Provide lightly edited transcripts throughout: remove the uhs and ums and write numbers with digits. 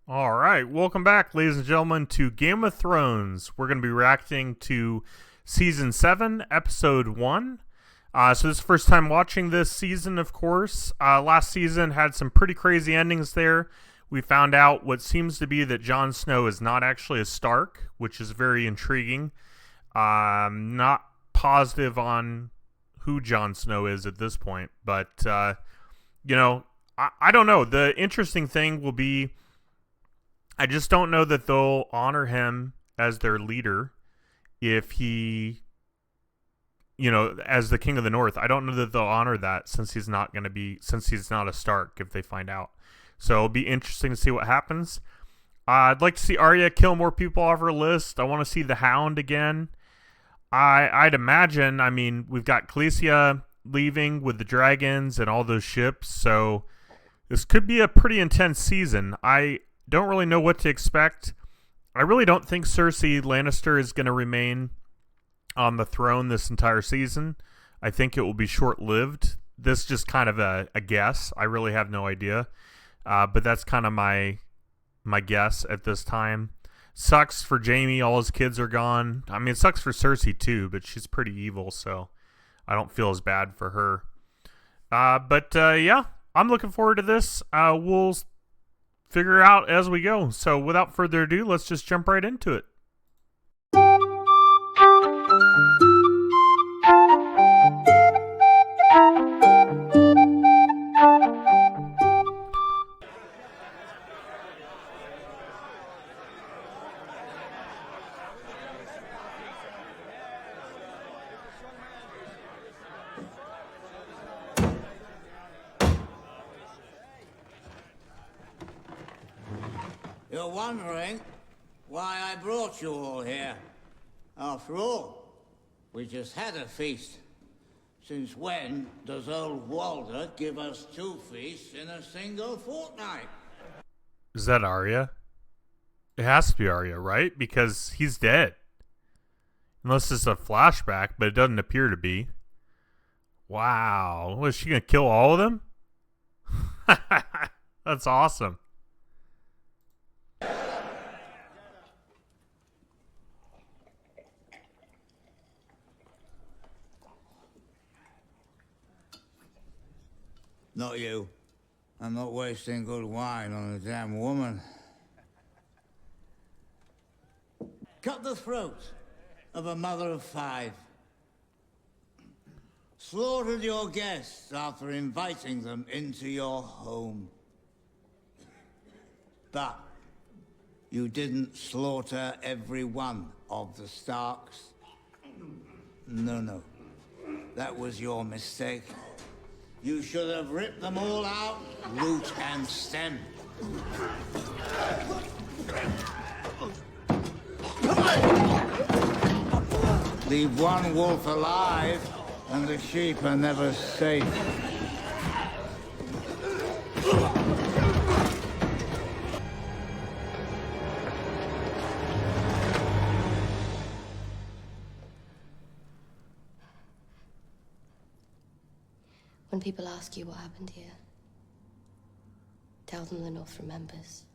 All right, welcome back, ladies and gentlemen, to Game of Thrones. We're going to be reacting to Season 7, Episode 1. So this is the first time watching this season, of course. Last season had some pretty crazy endings there. We found out what seems to be that Jon Snow is not actually a Stark, which is very intriguing. Not positive on who Jon Snow is at this point, but, I don't know. The interesting thing will be I just don't know that they'll honor him as their leader if he, as the King of the North. I don't know that they'll honor that since he's not a Stark if they find out. So it'll be interesting to see what happens. I'd like to see Arya kill more people off her list. I want to see the Hound again. I'd imagine, we've got Khaleesi leaving with the dragons and all those ships, so this could be a pretty intense season. I don't really know what to expect. I really don't think Cersei Lannister is going to remain on the throne this entire season. I think it will be short-lived. This is just kind of a guess. I really have no idea. But that's kind of my guess at this time. Sucks for Jaime. All his kids are gone. It sucks for Cersei too, but she's pretty evil, so I don't feel as bad for her. Yeah, I'm looking forward to this. We'll figure out as we go. So without further ado, let's just jump right into it. You're wondering why I brought you all here. After all, we just had a feast. Since when does old Walder give us 2 feasts in a single fortnight? Is that Arya? It has to be Arya, right? Because he's dead. Unless it's a flashback, but it doesn't appear to be. Wow. Was she going to kill all of them? That's awesome. Not you. I'm not wasting good wine on a damn woman. Cut the throat of a mother of 5. Slaughtered your guests after inviting them into your home. But you didn't slaughter every one of the Starks. No. That was your mistake. You should have ripped them all out, root and stem. Leave one wolf alive, and the sheep are never safe. When people ask you what happened here, tell them the North remembers.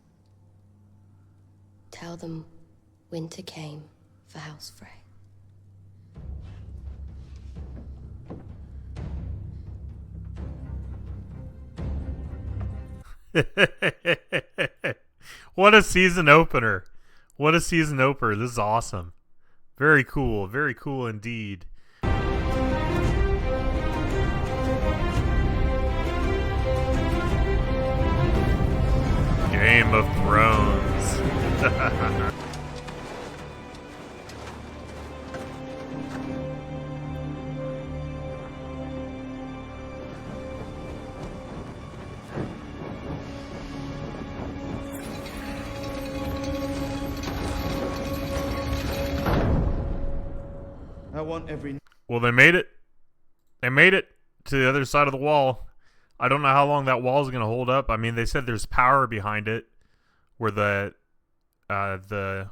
Tell them winter came for House Frey. What a season opener. What a season opener. This is awesome. Very cool. Very cool indeed. Game of Thrones. I want every... Well, they made it. They made it to the other side of the wall. I don't know how long that wall is going to hold up. They said there's power behind it where the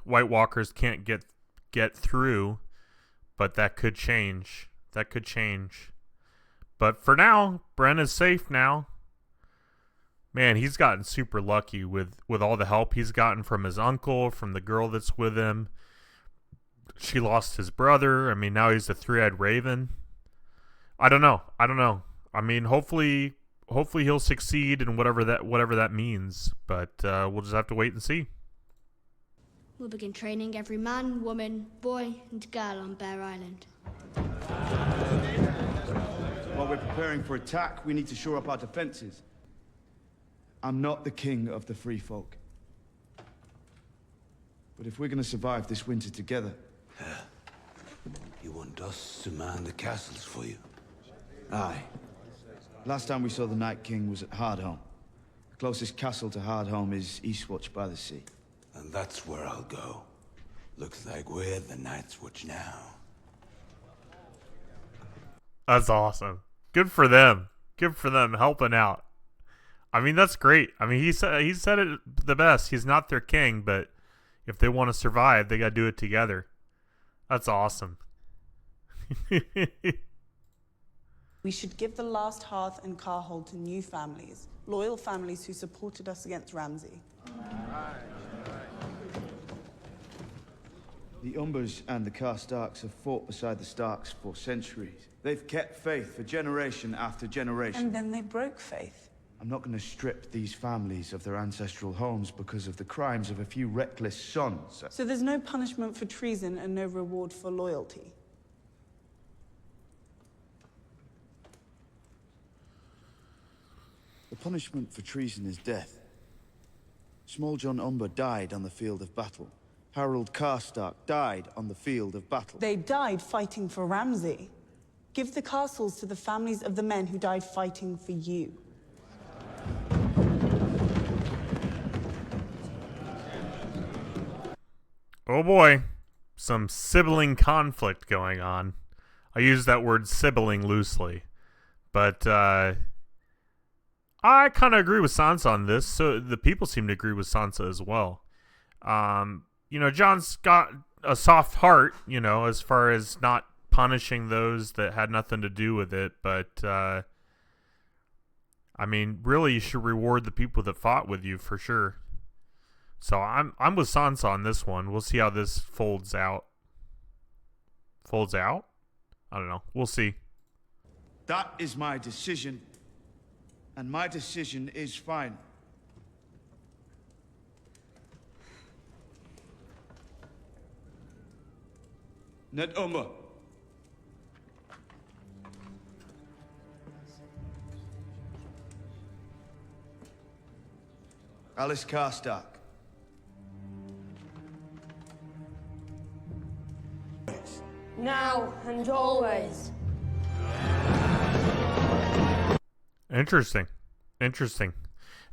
White Walkers can't get through, but that could change. But for now, Bren is safe now. Man, he's gotten super lucky with all the help he's gotten from his uncle, from the girl that's with him. She lost his brother. I mean, now he's a three-eyed raven. I don't know. I mean, hopefully he'll succeed in whatever that means. But we'll just have to wait and see. We'll begin training every man, woman, boy, and girl on Bear Island. While we're preparing for attack, we need to shore up our defenses. I'm not the king of the free folk. But if we're going to survive this winter together... You want us to man the castles for you? Aye. Last time we saw the Night King was at Hardhome. The closest castle to Hardhome is Eastwatch by the sea. And that's where I'll go. Looks like we're the Night's Watch now. That's awesome. Good for them. Good for them helping out. I mean, that's great. I mean, he said it the best. He's not their king, but if they want to survive, they got to do it together. That's awesome. We should give the last hearth and carhold to new families, loyal families who supported us against Ramsay. The Umbers and the Karstarks have fought beside the Starks for centuries. They've kept faith for generation after generation. And then they broke faith. I'm not going to strip these families of their ancestral homes because of the crimes of a few reckless sons. So there's no punishment for treason and no reward for loyalty. The punishment for treason is death. Small John Umber died on the field of battle. Harold Karstark died on the field of battle. They died fighting for Ramsay. Give the castles to the families of the men who died fighting for you. Oh boy, some sibling conflict going on. I use that word sibling loosely, but I kind of agree with Sansa on this. So the people seem to agree with Sansa as well. You know, Jon's got a soft heart, you know, as far as not punishing those that had nothing to do with it, but I mean, really, you should reward the people that fought with you for sure. So I'm with Sansa on this one. We'll see how this folds out. Folds out? I don't know. We'll see. That is my decision. And my decision is final. Ned Umber. Alice Karstark. Now and always. Interesting.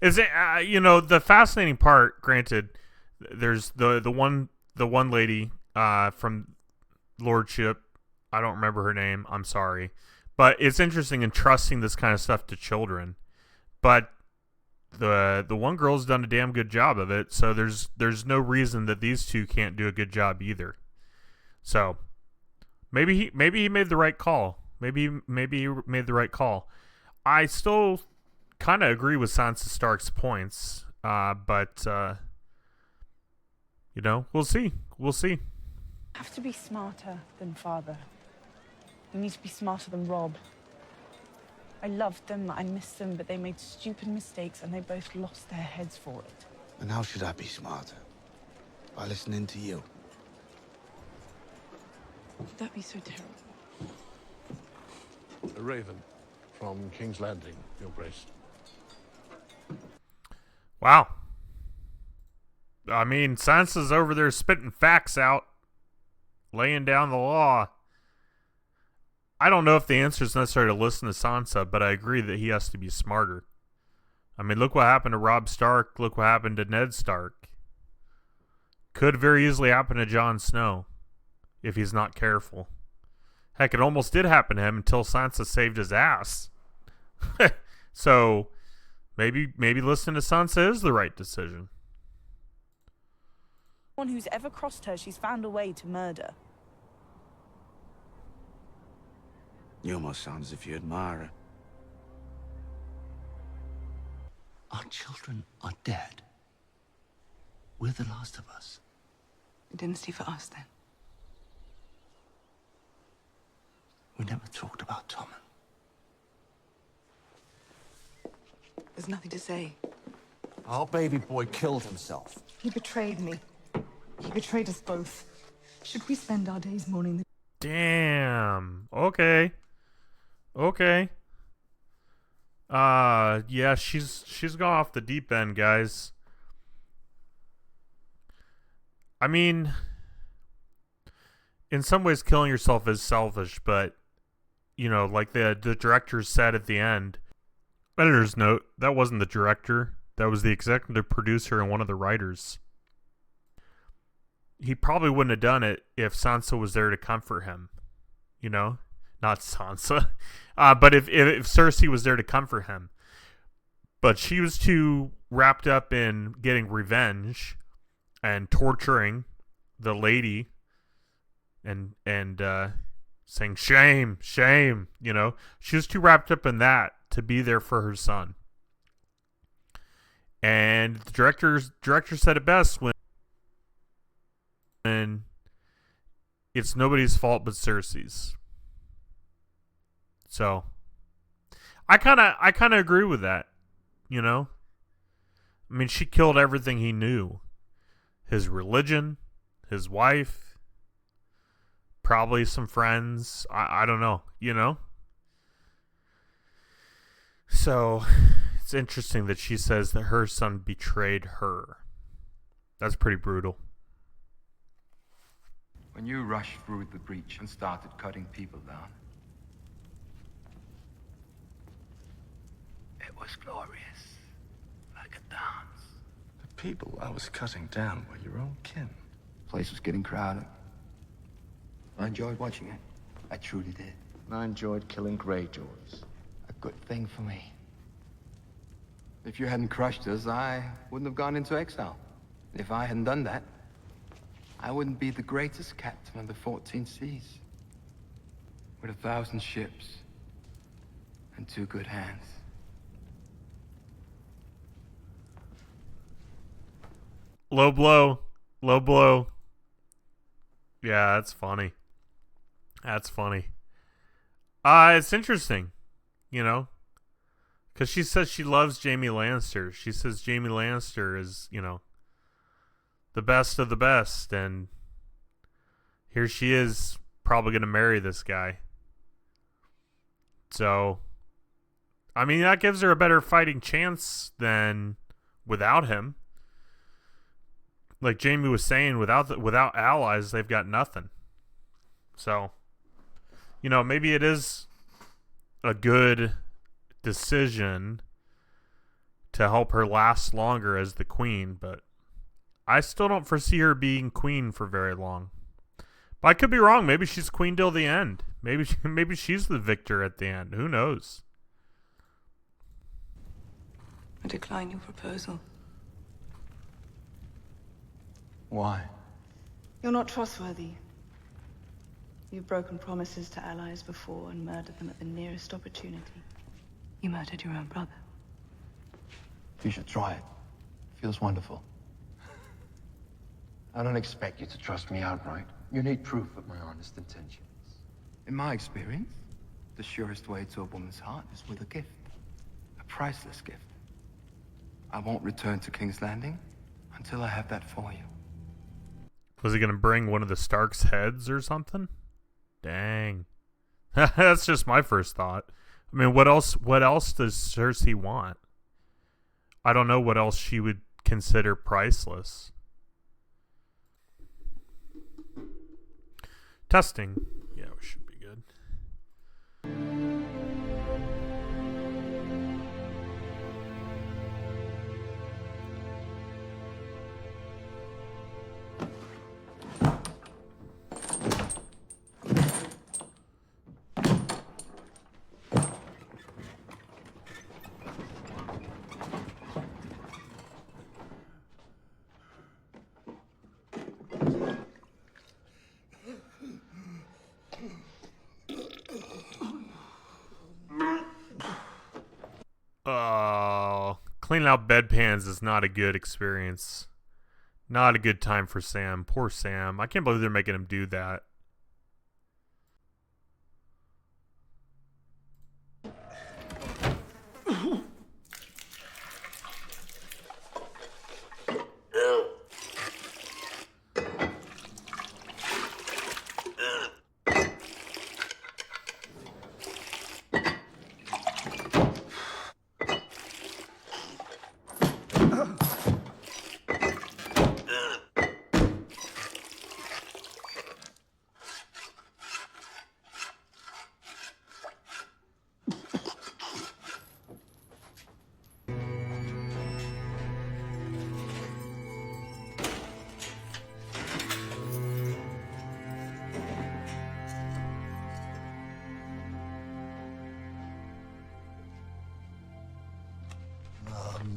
Is it? You know, the fascinating part. Granted, there's the one lady from Lordship. I don't remember her name. I'm sorry, but it's interesting entrusting this kind of stuff to children. But the one girl's done a damn good job of it. So there's no reason that these two can't do a good job either. So maybe he made the right call. Maybe he made the right call. I still kind of agree with Sansa Stark's points, but you know, we'll see. You have to be smarter than father. You need to be smarter than Rob. I loved them, I missed them, but they made stupid mistakes and they both lost their heads for it. And how should I be smarter? By listening to you. Would that be so terrible? A raven from King's Landing, Your Grace. Wow. I mean, Sansa's over there spitting facts out, laying down the law. I don't know if the answer is necessary to listen to Sansa, but I agree that he has to be smarter. I mean, look what happened to Robb Stark. Look what happened to Ned Stark. Could very easily happen to Jon Snow if he's not careful. Heck, it almost did happen to him until Sansa saved his ass. So maybe listening to Sansa is the right decision. Anyone who's ever crossed her, she's found a way to murder. You almost sound as if you admire her. Our children are dead. We're the last of us. A dynasty for us, then. We never talked about Tommen. There's nothing to say. Our baby boy killed himself. He betrayed me. He betrayed us both. Should we spend our days mourning the... Damn. Okay. Okay. Yeah, she's gone off the deep end, guys. I mean, in some ways killing yourself is selfish, but you know, like the director said at the end, editor's note, that wasn't the director. That was the executive producer and one of the writers. He probably wouldn't have done it if Sansa was there to comfort him. You know? Not Sansa. But if Cersei was there to comfort him. But she was too wrapped up in getting revenge and torturing the lady and saying, shame, shame, you know? She was too wrapped up in that to be there for her son. And the director said it best when it's nobody's fault but Cersei's. So I kind of agree with that, you know? I mean, she killed everything he knew. His religion, his wife, probably some friends. I don't know, you know? So it's interesting that she says that her son betrayed her. That's pretty brutal. When you rushed through the breach and started cutting people down, it was glorious, like a dance. The people I was cutting down were your own kin. The place was getting crowded. I enjoyed watching it. I truly did. I enjoyed killing Greyjoys. A good thing for me. If you hadn't crushed us, I wouldn't have gone into exile. If I hadn't done that, I wouldn't be the greatest captain of the 14 seas. With 1,000 ships and 2 good hands. Low blow. Low blow. Yeah, that's funny. That's funny. It's interesting, you know? Because she says she loves Jaime Lannister. She says Jaime Lannister is, you know, the best of the best. And here she is probably going to marry this guy. So, I mean, that gives her a better fighting chance than without him. Like Jamie was saying, without allies, they've got nothing. So, you know, maybe it is a good decision to help her last longer as the queen, but I still don't foresee her being queen for very long. But I could be wrong. Maybe she's queen till the end. Maybe she's the victor at the end. Who knows? I decline your proposal. Why? You're not trustworthy. You've broken promises to allies before and murdered them at the nearest opportunity. You murdered your own brother. You should try it. Feels wonderful. I don't expect you to trust me outright. You need proof of my honest intentions. In my experience, the surest way to a woman's heart is with a gift. A priceless gift. I won't return to King's Landing until I have that for you. Was he going to bring one of the Stark's heads or something? Dang. That's just my first thought. I mean, what else does Cersei want? I don't know what else she would consider priceless. Testing. Yeah, we should be good. cleaning out bedpans is not a good experience. Not a good time for Sam. Poor Sam. I can't believe they're making him do that.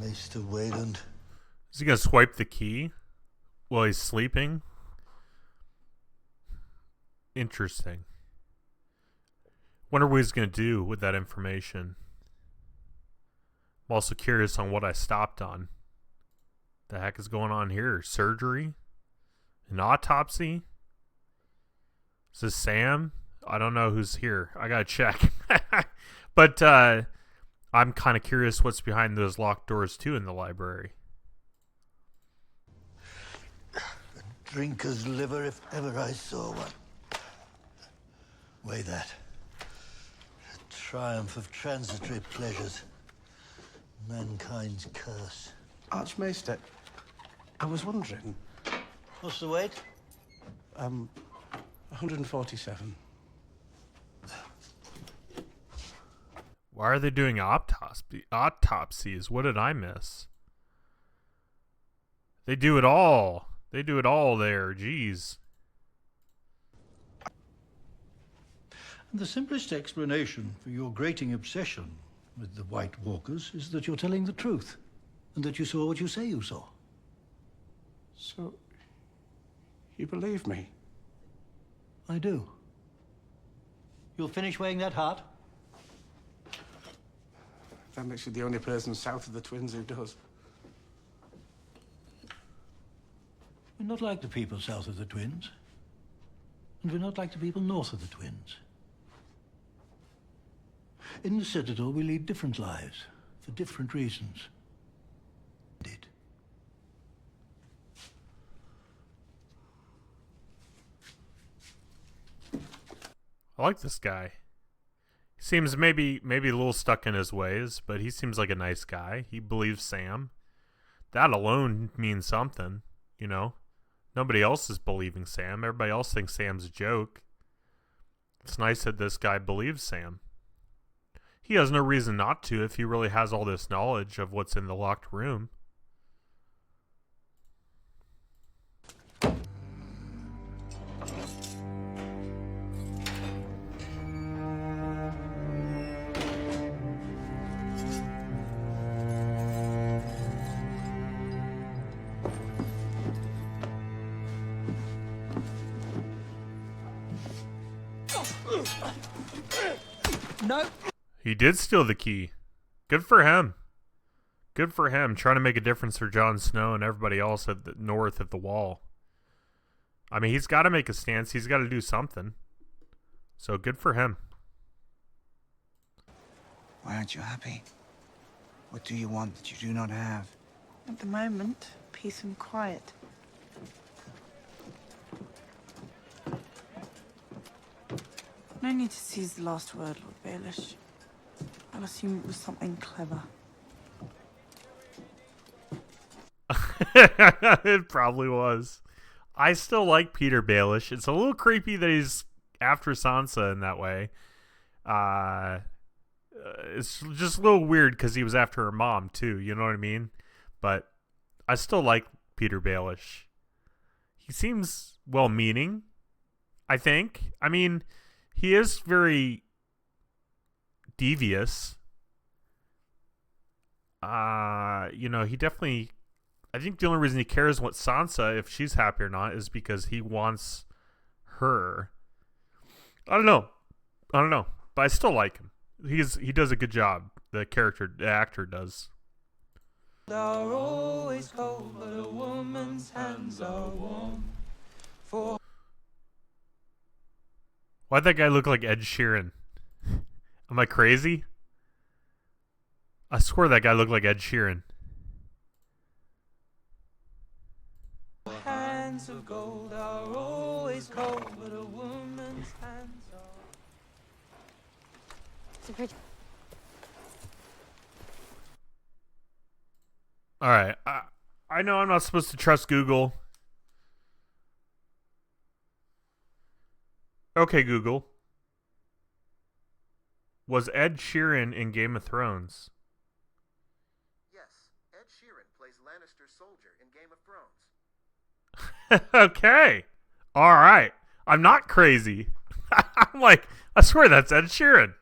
Mr. Wayland. Is he gonna swipe the key while he's sleeping? Interesting. Wonder what he's gonna do with that information. I'm also curious on what I stopped on. The heck is going on here? Surgery? An autopsy? Is this Sam? I don't know who's here. I gotta check. But I'm kind of curious what's behind those locked doors too in the library. A drinker's liver if ever I saw one. Weigh that. A triumph of transitory pleasures. Mankind's curse. Archmaester, I was wondering... What's the weight? 147. Why are they doing autopsies? What did I miss? They do it all. They do it all there. Jeez. The simplest explanation for your grating obsession with the White Walkers is that you're telling the truth, and that you saw what you say you saw. So, you believe me? I do. You'll finish weighing that heart? That makes you the only person south of the twins who does. We're not like the people south of the twins. And we're not like the people north of the twins. In the Citadel, we lead different lives, for different reasons. I like this guy. He seems maybe a little stuck in his ways, but he seems like a nice guy. He believes Sam. That alone means something, you know. Nobody else is believing Sam. Everybody else thinks Sam's a joke. It's nice that this guy believes Sam. He has no reason not to if he really has all this knowledge of what's in the locked room. No. He did steal the key. Good for him. Good for him. Trying to make a difference for Jon Snow and everybody else at the north of the wall. I mean, he's got to make a stance. He's got to do something. So good for him. Why aren't you happy? What do you want that you do not have? At the moment, peace and quiet. No need to seize the last word, Lord Baelish. I'll assume it was something clever. It probably was. I still like Peter Baelish. It's a little creepy that he's after Sansa in that way. It's just a little weird because he was after her mom too. You know what I mean? But I still like Peter Baelish. He seems well-meaning, I think. I mean, he is very devious. You know, he definitely... I think the only reason he cares what Sansa, if she's happy or not, is because he wants her. I don't know. But I still like him. He does a good job. The actor does. Are always cold, but a woman's hands are warm. For Why'd that guy look like Ed Sheeran? Am I crazy? I swear that guy looked like Ed Sheeran. hands of gold are always cold, but a woman's hands are. It's a pretty. All right. I know I'm not supposed to trust Google. Okay, Google. Was Ed Sheeran in Game of Thrones? Yes, Ed Sheeran plays Lannister's soldier in Game of Thrones. Okay. All right. I'm not crazy. I'm like, I swear that's Ed Sheeran.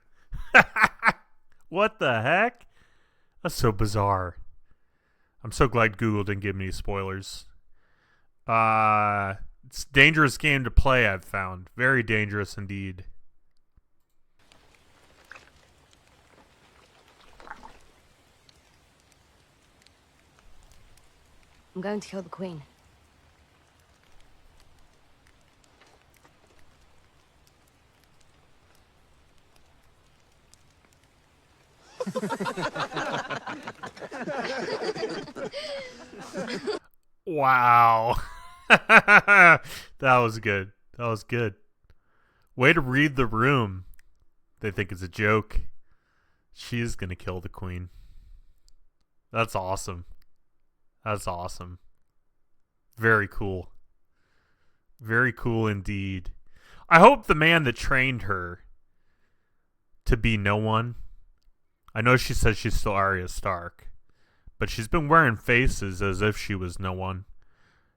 What the heck? That's so bizarre. I'm so glad Google didn't give me spoilers. It's a dangerous game to play, I've found. Very dangerous indeed. I'm going to kill the queen. Wow. That was good. That was good. Way to read the room. They think it's a joke. She is going to kill the queen. That's awesome. That's awesome. Very cool. Very cool indeed. I hope the man that trained her to be no one. I know she says she's still Arya Stark, but she's been wearing faces as if she was no one.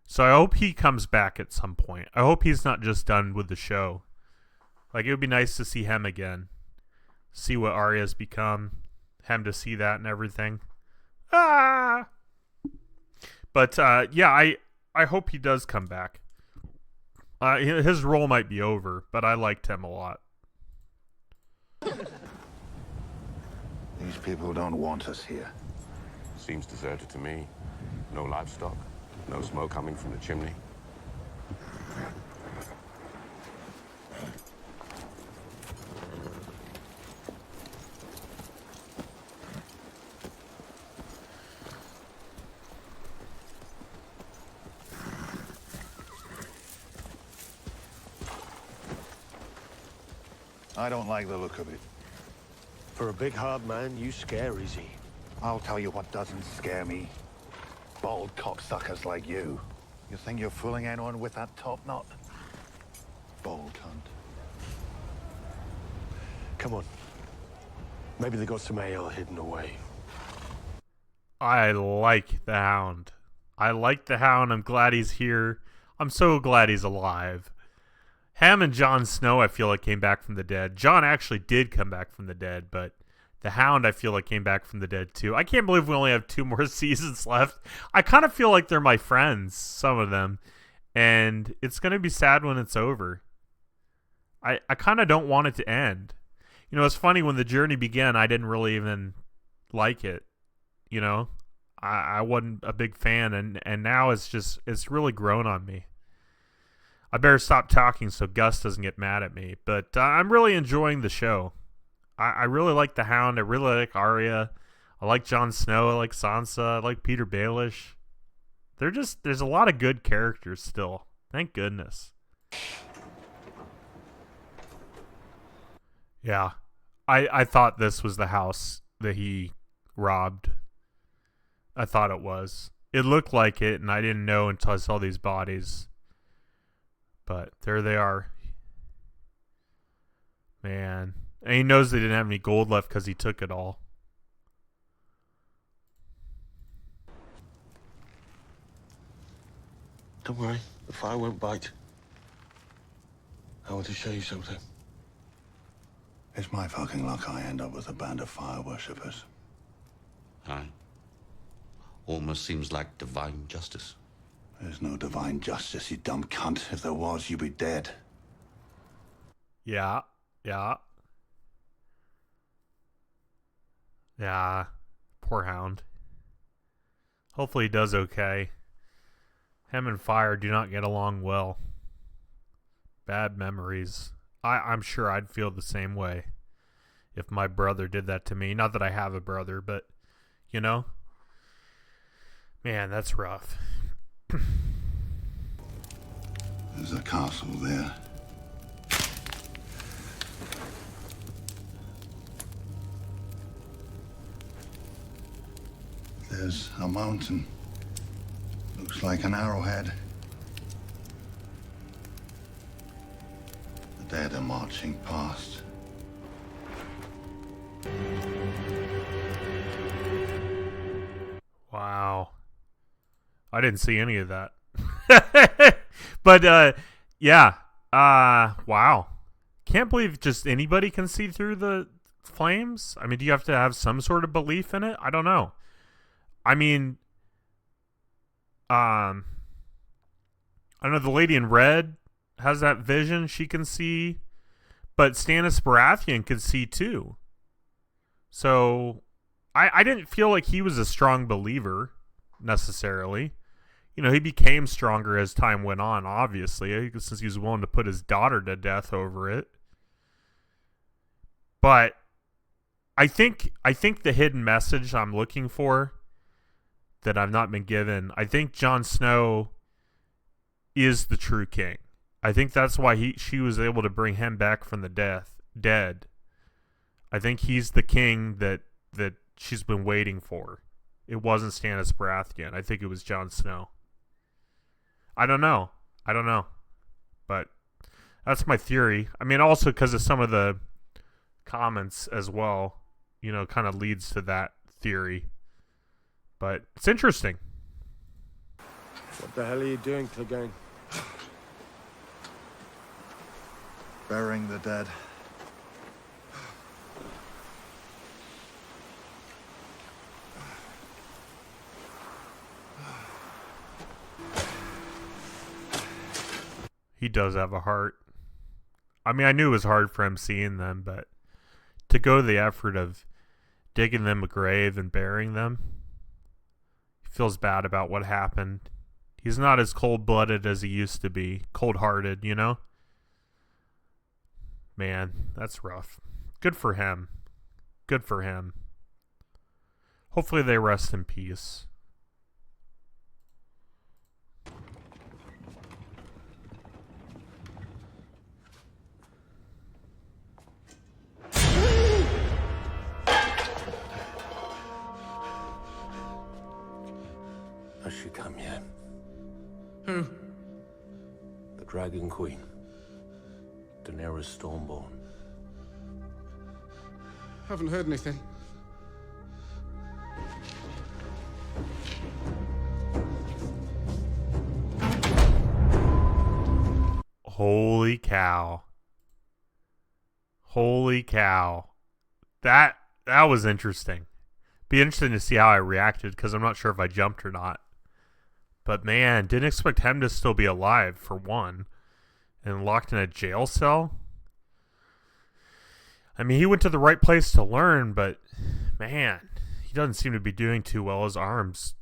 So I hope he comes back at some point. I hope he's not just done with the show. Like, it would be nice to see him again. See what Arya's become. Him to see that and everything. Ah! But, yeah, I hope he does come back. His role might be over, but I liked him a lot. These people don't want us here. Seems deserted to me. No livestock, no smoke coming from the chimney. I don't like the look of it. For a big hard man, you scare easy. I'll tell you what doesn't scare me. Bald cocksuckers like you. You think you're fooling anyone with that top knot? Bold cunt. Come on. Maybe they got some ale hidden away. I like the Hound. I like the Hound. I'm glad he's here. I'm so glad he's alive. Ham and Jon Snow, I feel like, came back from the dead. Jon actually did come back from the dead, but the Hound, I feel like, came back from the dead too. I can't believe we only have 2 more seasons left. I kind of feel like they're my friends, some of them, and it's going to be sad when it's over. I kind of don't want it to end. You know, it's funny, when the journey began, I didn't really even like it. You know, I wasn't a big fan, and now it's really grown on me. I better stop talking so Gus doesn't get mad at me. But I'm really enjoying the show. I really like the Hound. I really like Arya. I like Jon Snow. I like Sansa. I like Peter Baelish. There's a lot of good characters still. Thank goodness. Yeah. I thought this was the house that he robbed. I thought it was. It looked like it, and I didn't know until I saw these bodies. But there they are. Man. And he knows they didn't have any gold left because he took it all. Don't worry, the fire won't bite. I want to show you something. It's my fucking luck I end up with a band of fire worshippers. Aye. Almost seems like divine justice. There's no divine justice, you dumb cunt. If there was, you'd be dead. Yeah. Yeah. Yeah. Poor Hound. Hopefully he does okay. Him and fire do not get along well. Bad memories. I'm sure I'd feel the same way if my brother did that to me. Not that I have a brother, but, you know? Man, that's rough. There's a castle there. There's a mountain. Looks like an arrowhead. The dead are marching past. Wow. I didn't see any of that. But, yeah. Wow. Can't believe just anybody can see through the flames. I mean, do you have to have some sort of belief in it? I don't know. I mean, I know the lady in red has that vision. She can see, but Stannis Baratheon could see too. So I didn't feel like he was a strong believer necessarily. You know, he became stronger as time went on, obviously, since he was willing to put his daughter to death over it. But I think the hidden message I'm looking for that I've not been given, I think Jon Snow is the true king. I think that's why she was able to bring him back from the dead. I think he's the king that she's been waiting for. It wasn't Stannis Baratheon. I think it was Jon Snow. I don't know. But that's my theory. I mean, also because of some of the comments as well, you know, kind of leads to that theory. But it's interesting. What the hell are you doing, Clegane? Burying the dead. He does have a heart. I mean, I knew it was hard for him seeing them, but to go to the effort of digging them a grave and burying them, he feels bad about what happened. He's not as cold-blooded as he used to be. Cold-hearted, you know? Man, that's rough. Good for him. Good for him. Hopefully they rest in peace. Has she come yet? Who? The Dragon Queen. Daenerys Stormborn. Haven't heard anything. Holy cow. Holy cow. That was interesting. Be interesting to see how I reacted because I'm not sure if I jumped or not. But man, didn't expect him to still be alive, for one. And locked in a jail cell. I mean, he went to the right place to learn, but man, he doesn't seem to be doing too well. His arm's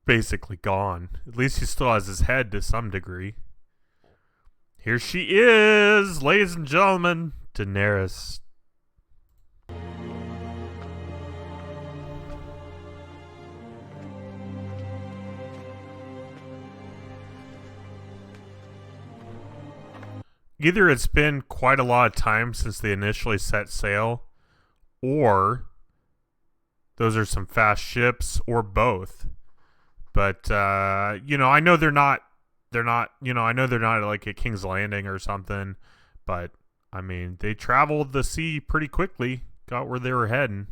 basically gone. At least he still has his head to some degree. Here she is, ladies and gentlemen, Daenerys. Either it's been quite a lot of time since they initially set sail, or those are some fast ships, or both. But, you know, I know they're not, you know, I know they're not like at King's Landing or something, but, I mean, they traveled the sea pretty quickly, got where they were heading.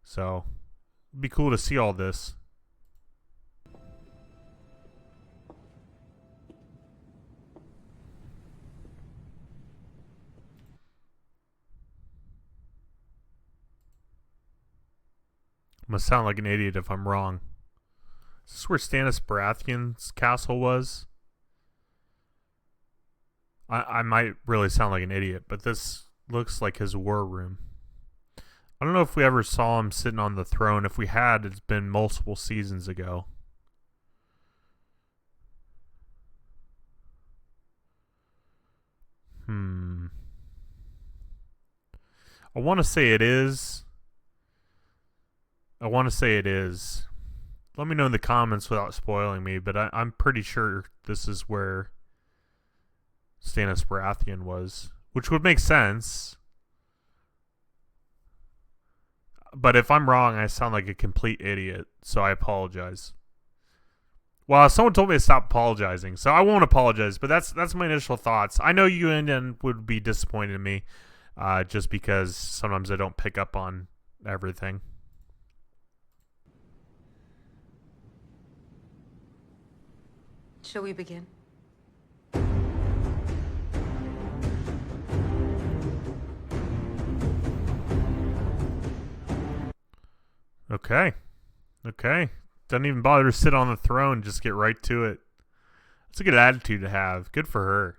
So, it'd be cool to see all this. I'm gonna sound like an idiot if I'm wrong. Is this where Stannis Baratheon's castle was? I might really sound like an idiot, but this looks like his war room. I don't know if we ever saw him sitting on the throne. If we had, it's been multiple seasons ago. I want to say it is. Let me know in the comments without spoiling me, but I'm pretty sure this is where Stannis Baratheon was, which would make sense. But if I'm wrong, I sound like a complete idiot, so I apologize. Well, someone told me to stop apologizing, so I won't apologize, but that's my initial thoughts. I know you and would be disappointed in me, just because sometimes I don't pick up on everything. Shall we begin? Okay. Doesn't even bother to sit on the throne, just get right to it. That's a good attitude to have. Good for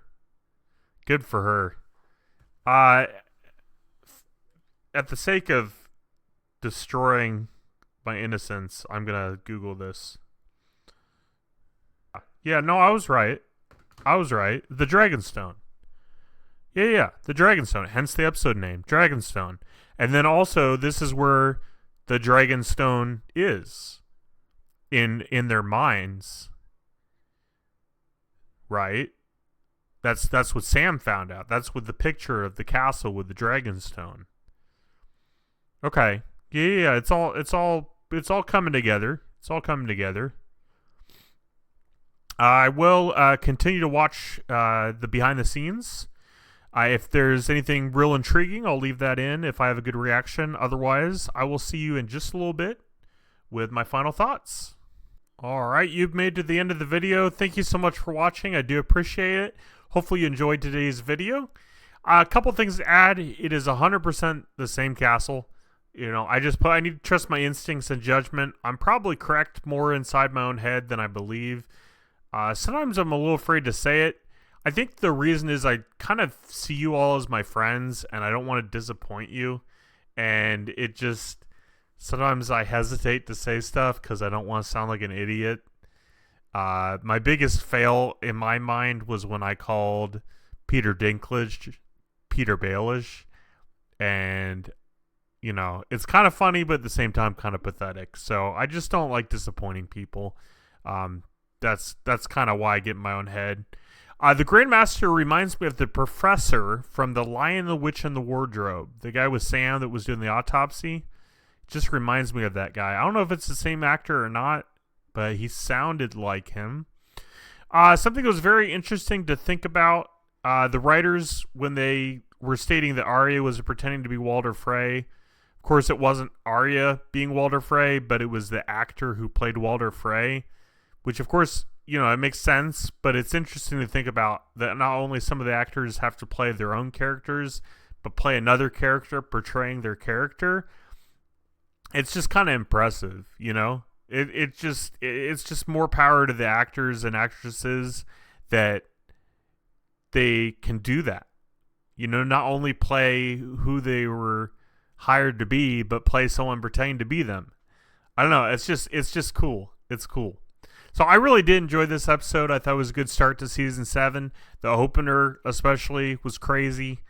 her. At the sake of destroying my innocence, I'm going to Google this. Yeah, no, I was right. The Dragonstone. Yeah, the Dragonstone. Hence the episode name, Dragonstone. And then also, this is where the Dragonstone is in their minds. Right? That's what Sam found out. That's with the picture of the castle with the Dragonstone. Okay. Yeah, it's all coming together. I will continue to watch the behind the scenes. If there's anything real intriguing, I'll leave that in if I have a good reaction. Otherwise, I will see you in just a little bit with my final thoughts. Alright, you've made to the end of the video. Thank you so much for watching. I do appreciate it. Hopefully you enjoyed today's video. A couple things to add. It is 100% the same castle. You know, I need to trust my instincts and judgment. I'm probably correct more inside my own head than I believe. Sometimes I'm a little afraid to say it. I think the reason is I kind of see you all as my friends, and I don't want to disappoint you. And it just, sometimes I hesitate to say stuff because I don't want to sound like an idiot. My biggest fail in my mind was when I called Peter Dinklage Peter Baelish. And, you know, it's kind of funny, but at the same time kind of pathetic. So I just don't like disappointing people. That's kind of why I get in my own head. The Grandmaster reminds me of the professor from The Lion, the Witch, and the Wardrobe. The guy with Sam that was doing the autopsy. Just reminds me of that guy. I don't know if it's the same actor or not, but he sounded like him. Something that was very interesting to think about. The writers, when they were stating that Arya was pretending to be Walder Frey. Of course, it wasn't Arya being Walder Frey, but it was the actor who played Walder Frey. Which, of course, you know, it makes sense, but it's interesting to think about that not only some of the actors have to play their own characters, but play another character portraying their character. It's just kind of impressive, you know? It's just more power to the actors and actresses that they can do that. You know, not only play who they were hired to be, but play someone pretending to be them. I don't know. It's just cool. It's cool. So I really did enjoy this episode. I thought it was a good start to season 7. The opener especially was crazy.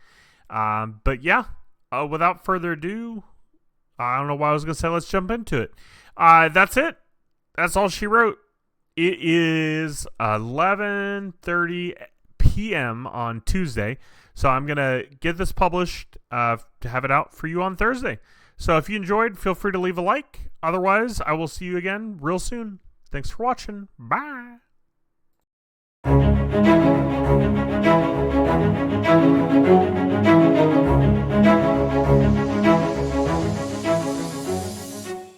But yeah, without further ado, I don't know why I was going to say let's jump into it. That's it. That's all she wrote. It is 11:30 p.m. on Tuesday. So I'm going to get this published to have it out for you on Thursday. So if you enjoyed, feel free to leave a like. Otherwise, I will see you again real soon. Thanks for watching. Bye.